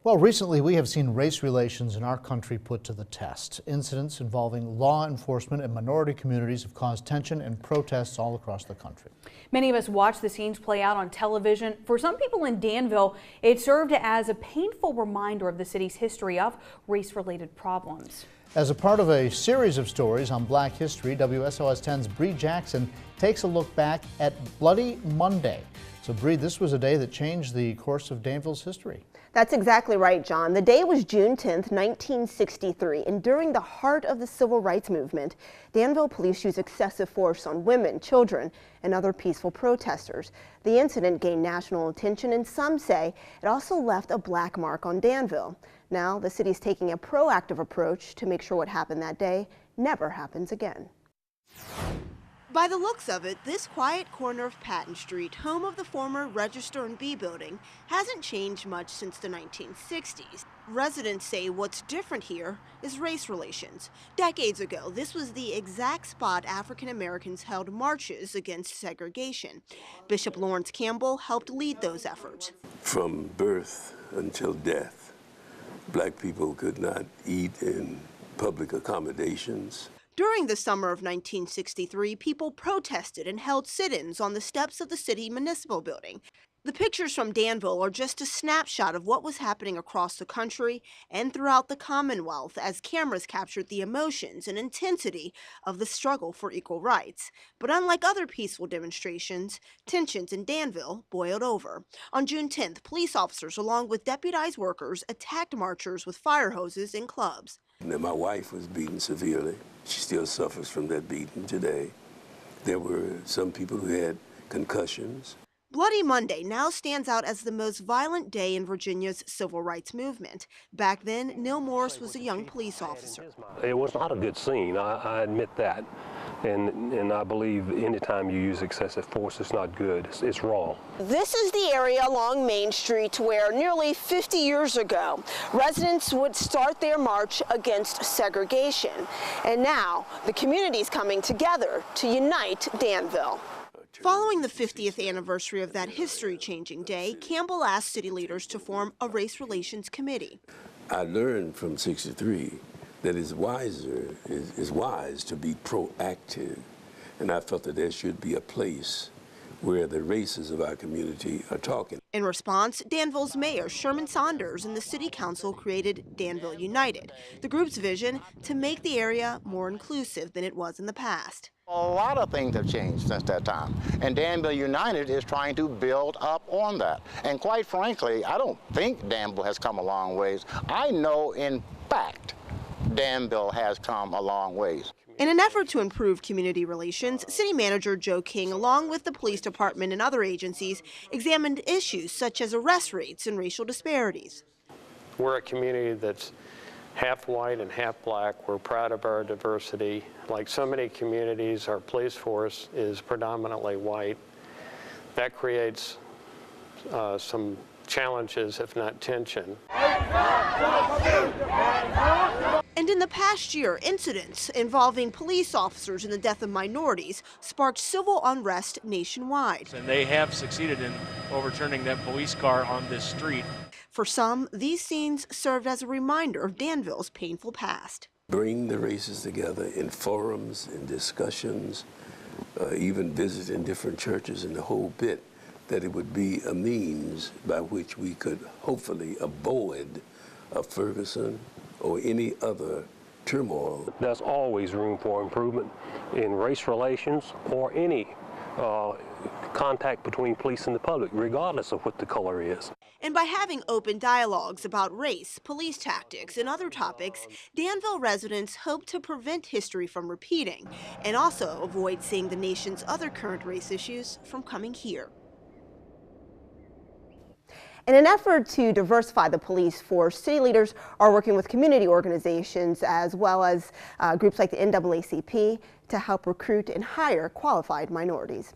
Well, recently we have seen race relations in our country put to the test. Incidents involving law enforcement and minority communities have caused tension and protests all across the country. Many of us watch the scenes play out on television. For some people in Danville, it served as a painful reminder of the city's history of race-related problems. As a part of a series of stories on Black history, WSOS 10's Bree Jackson takes a look back at Bloody Monday. So Bree, this was a day that changed the course of Danville's history. That's exactly right, John. The day was June 10th, 1963, and during the heart of the civil rights movement, Danville police used excessive force on women, children, and other peaceful protesters. The incident gained national attention, and some say it also left a black mark on Danville. Now, the city's taking a proactive approach to make sure what happened that day never happens again. By the looks of it, this quiet corner of Patton Street, home of the former Register and B building, hasn't changed much since the 1960s. Residents say what's different here is race relations. Decades ago, this was the exact spot African Americans held marches against segregation. Bishop Lawrence Campbell helped lead those efforts. From birth until death, black people could not eat in public accommodations. During the summer of 1963, people protested and held sit-ins on the steps of the city municipal building. The pictures from Danville are just a snapshot of what was happening across the country and throughout the Commonwealth as cameras captured the emotions and intensity of the struggle for equal rights. But unlike other peaceful demonstrations, tensions in Danville boiled over. On June 10th, police officers along with deputized workers attacked marchers with fire hoses and clubs. Now, my wife was beaten severely. She still suffers from that beating today. There were some people who had concussions. Bloody Monday now stands out as the most violent day in Virginia's civil rights movement. Back then, Neil Morris was a young police officer. It was not a good scene, I admit that. And I believe anytime you use excessive force, it's not good. It's wrong. This is the area along Main Street where nearly 50 years ago, residents would start their march against segregation. And now, the community's coming together to unite Danville. Following the 50th anniversary of that history-changing day, Campbell asked city leaders to form a race relations committee. I learned from '63 that it's wise to be proactive, and I felt that there should be a place where the races of our community are talking. In response, Danville's mayor, Sherman Saunders, and the city council created Danville United, the group's vision to make the area more inclusive than it was in the past. A lot of things have changed since that time, and Danville United is trying to build up on that. And quite frankly, I don't think Danville has come a long ways. I know, in fact, Danville has come a long ways. In an effort to improve community relations, City Manager Joe King, along with the police department and other agencies, examined issues such as arrest rates and racial disparities. We're a community that's half white and half black. We're proud of our diversity. Like so many communities, our police force is predominantly white. That creates some challenges, if not tension. And in the past year, incidents involving police officers in the death of minorities sparked civil unrest nationwide. And they have succeeded in overturning that police car on this street. For some, these scenes served as a reminder of Danville's painful past. Bring the races together in forums, in discussions, even visiting different churches and the whole bit, that it would be a means by which we could hopefully avoid a Ferguson or any other turmoil. There's always room for improvement in race relations or any contact between police and the public, regardless of what the color is. And by having open dialogues about race, police tactics, and other topics, Danville residents hope to prevent history from repeating and also avoid seeing the nation's other current race issues from coming here. In an effort to diversify the police force, city leaders are working with community organizations as well as groups like the NAACP to help recruit and hire qualified minorities.